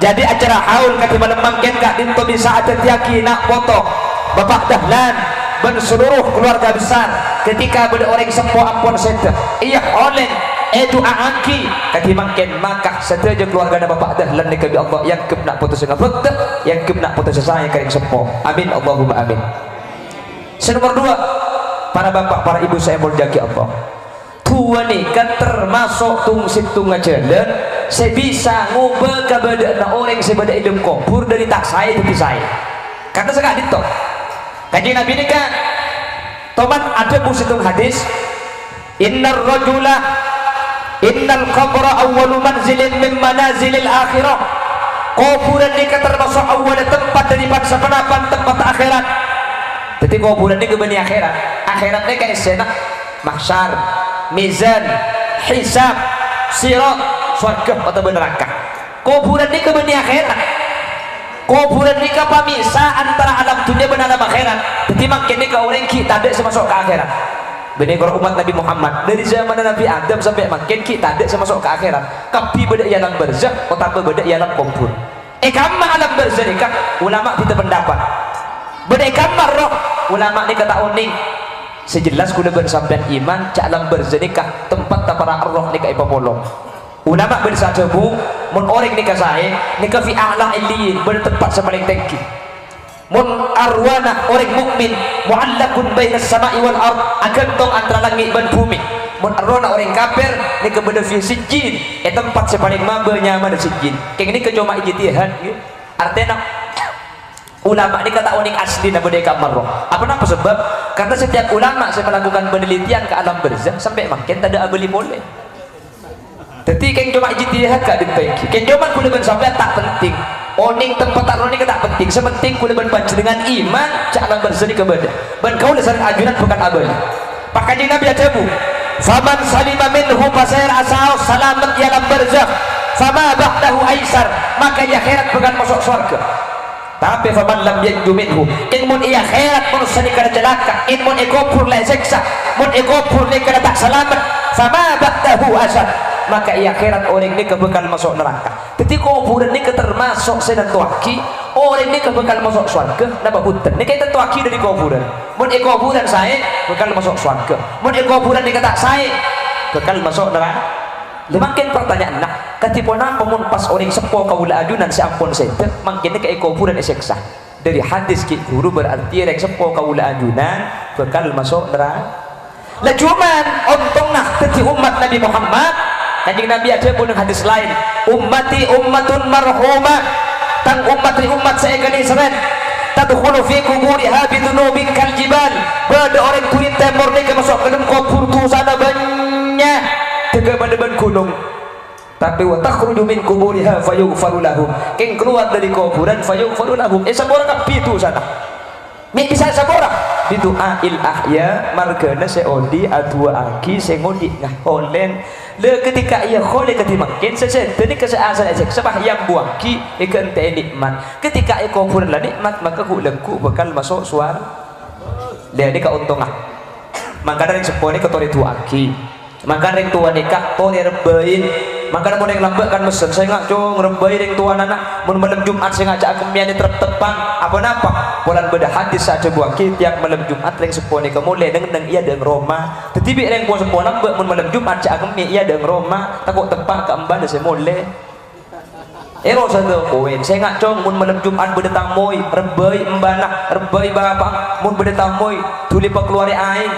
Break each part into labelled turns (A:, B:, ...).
A: jadi acara haul kati malam mangken kak dinto bisa ada tiaki nak foto Bapak Dahlan dan seluruh keluarga besar ketika beda orang sempo ampun sete iya oleh itu angki kati mangken maka setuju keluarga Bapak Dahlan ni kebi Allah yang kep nak putus dengan fakta yang kep nak putus saya kering sempo amin Allahumma amin. Nomor 2 para bapak para ibu saya berjaki Allah tua ni kan termasuk tung situng ngajalan saya bisa ngubah keberadaan orang sebeda hidup kubur dari tak saya tapi saya karena sekali itu kaji Nabi ini kan toman ada busitung hadis innal rajula innal qabra awwalu manzilin min manazilil akhirah kuburan ini kan termasuk awal tempat daripada sepenapan tempat akhirat. Jadi kuburan ini kebeni akhirat akhirat ini kayak sana mahsyar mizan hisab sirat surga atau neraka. Kuburan ini kebeni akhirat kuburan ini pemisa antara alam dunia dan alam akhirat. Jadi makin ini orang kita ada masuk ke akhirat benih kalau umat Nabi Muhammad dari zaman Nabi Adam sampai makin kita ada masuk ke akhirat tapi beda ialah berzah atau beda ialah kubur kamar alam berzah nikah ulama kita pendapat beda kamar roh ulama ni kata uning sejelas kuda bersampai iman cak alam berzah nikah tempat para roh nikah ipapolong ulama bersatu bu mun orang nikah saya nikah fi a'la illiyin bertempat sepaling tinggi mun arwana orang mukmin muallakun bainas sama'i wal ard akan tong antara langit dan bumi. Mun arwana orang kafir ni ke benda fi sijjin tempat sepaling maba nyaman di sijjin keng ni ke cuma ijtihad gitu artinya ulama ni kata unik asli na benda kamar roh apa sebab karena setiap ulama saya melakukan penelitian ke alam barzakh sampai makin tak ada abeli boleh jadi keng cuma ijtihad gak diperbaiki keng cuma kuliban sampai tak penting oning tempat tak roning tak penting sepenting kuliban baca dengan iman caklah berseni kepada dan kau dasar ajunan bukan abadi pakai Nabi ajabu faman salima minhu fasair asau salamat ya lam barzakh fama ba'dahu aisar maka ya akhirat bukan masuk surga tapi faman lam yanju minhu in mun iya akhirat mun sani kada celaka in mun ekopur la seksa mun ekopur le kada tak selamat fama ba'dahu asar maka ia akhirat orang ini kebekal masuk neraka. Jadi kuburan ini termasuk sedan tuaki orang ini kebekal masuk surga napa punten ini kita tuaki dari kuburan mun kuburan saya bekal masuk surga mun kuburan ini kata saya bekal masuk neraka. Makin pertanyaan nak katipona pemun pas orang sepo kaula ajunan si ampun sete makin ke kuburan seksa dari hadis ki guru berarti orang sepo kaula ajunan bekal masuk neraka. Lah cuman untunglah jadi umat Nabi Muhammad Kanjeng Nabi ada pun hadis lain ummati ummatun marhumah tang umat saya gani seren tadkhulu fi quburiha bidunubin kal jibal pada orang kulit timur ni masuk ke dalam kubur tu sana banyak tegak pada gunung tapi wa takhruju min quburiha fayughfaru lahum keng keluar dari kuburan fayughfaru lahum sabora ka pitu sana mi bisa sabora itu ail ahya margana seodi adua aki sengodi ngaholen le ketika ia khole ketimakin sesedeni keseasal ejek sebah yang buaki ikan teh nikmat ketika ia kuburan la nikmat maka ku lengku bakal masuk suara dia ni keuntungan maka dari sepone ketori tua aki maka dari tua nikah to rebain maka mun yang lambat kan mesen saya ngak cung rebain yang tua anak mun malam Jumat saya ngajak kemian tertepang apa-apa bulan beda hadis saja buaki tiap malam Jumat yang sepone kemulai dengan ia dengan Roma tetapi yang buat sepone lambat mun malam Jumat cak kemian ia dengan Roma takut tepak ke emban saya mulai ero satu koin saya ngak cung mun malam Jumat beda tamoy rebai embana rebai bapak mun beda tamoy tuli pak keluar aing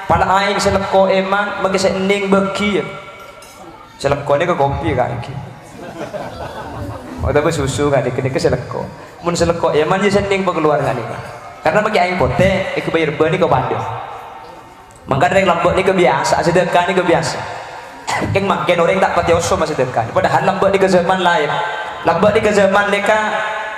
A: pada aing seleko eman bagi saya ening bagi seleko ni ke kopi kan iki atau susu kan dikene ke seleko mun seleko eman je sending keluar kan iki karena bagi aing pote iku bayar bani ke bandel maka dari lambak ni kebiasa sedekah ni kebiasa keng makin orang tak pati oso masih sedekah padahal lambak ni ke zaman lain lambak ni ke zaman mereka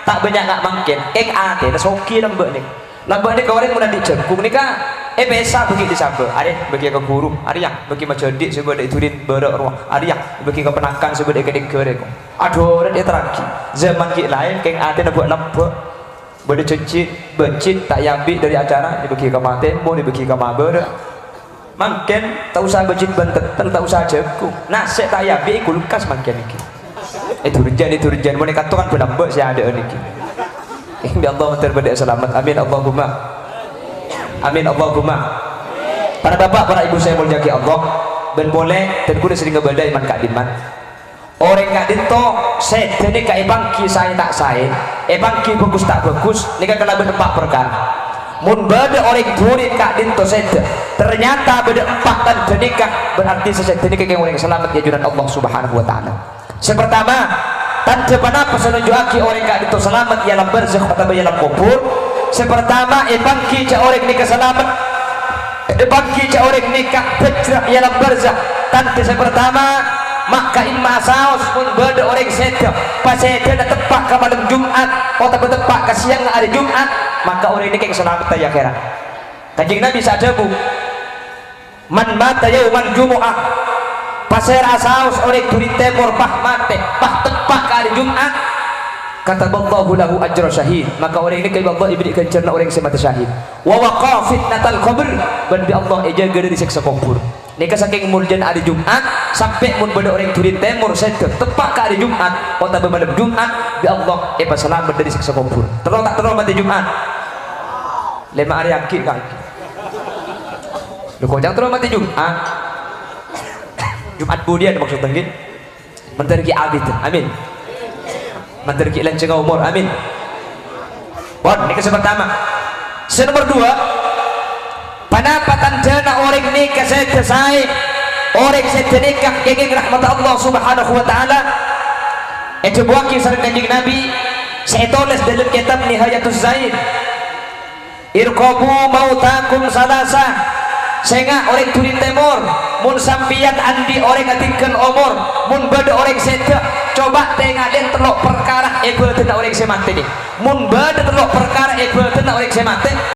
A: tak banyak nak makin keng ate dah soki lambak ni lambak ni ke orang mun dijengkung ni ka biasa bagi disabel ada bagi ke guru ada yang bagi macam dik sebab dak turin berak ruah ada yang bagi ke penakan sebab dak kedik kerek aduh dia teraki zaman ki lain keng ate nak buat lambak benda cencit bencit tak yambi dari acara dibagi ke mate mau dibagi ke maber makin tak usah bencit bentet tak usah jengkung nasi tak yambi kulkas makin iki itu rejan mau dikatakan penambah saya ada ini ya Allah terbaik selamat amin Allahumma amin Allahumma. Para bapak para ibu saya mulia Allah ben boleh dan kudu sering ngebada iman kak diman orang kak dinto set ini kak bangki saya tak saya bangki bagus tak bagus ini kan kena berempat perkara mun beda orang turin kak dinto set ternyata beda empat dan denikah berarti seset denikah yang orang selamat ya juran Allah subhanahu wa ta'ala. Sepertama tanda panapa senunjuaki orang kak dinto selamat ialah barzakh atau ialah kubur. Sepertama bangki ca orang nikah selamat bangki ca orang nikah pecah ialah barzakh. Tanda sepertama maka imma saos pun beda orang sedap pas sedap na tepak ke malam Jumat atau tepak ke siang hari Jumat maka orang ini kayak selamat ya akhirat. Kanjeng Nabi sadebu man mata yauman Jumu'ah pasir asaus orang turi temur pah mate pah tepak ke hari Jumat kata Allahu lahu ajra syahid maka orang ini kayak Allah ibni kencerna orang semata syahid wa waqa fitnatal qabr ban bi Allah jaga dari siksa kubur. Nika saking muljan hari Jumat sampai mun beda orang turi temur sedep tepak ke hari Jumat atau malam Jumat bi Allah pas selamat dari siksa kubur. Terus tak terus mati Jumat 5 hari yakin kan lu kok jangan terus mati Jumat Jumat budian maksudnya gitu menteri ki abid amin menteri ki lanceng umur amin. Bon ini pertama. Nomor 2 panapa tandana orang nikah selesai orang sedekah kenging rahmat Allah subhanahu wa ta'ala itu buaki sareng kanjeng Nabi saya tulis dalam kitab Nihayatul Zaid irqabu mautakum salasa sehingga orang turin temur mun sampian andi orang ngatingkan umur mun beda orang sedek coba tengah den telok perkara tena orang semate nih mun beda telok perkara tena orang semate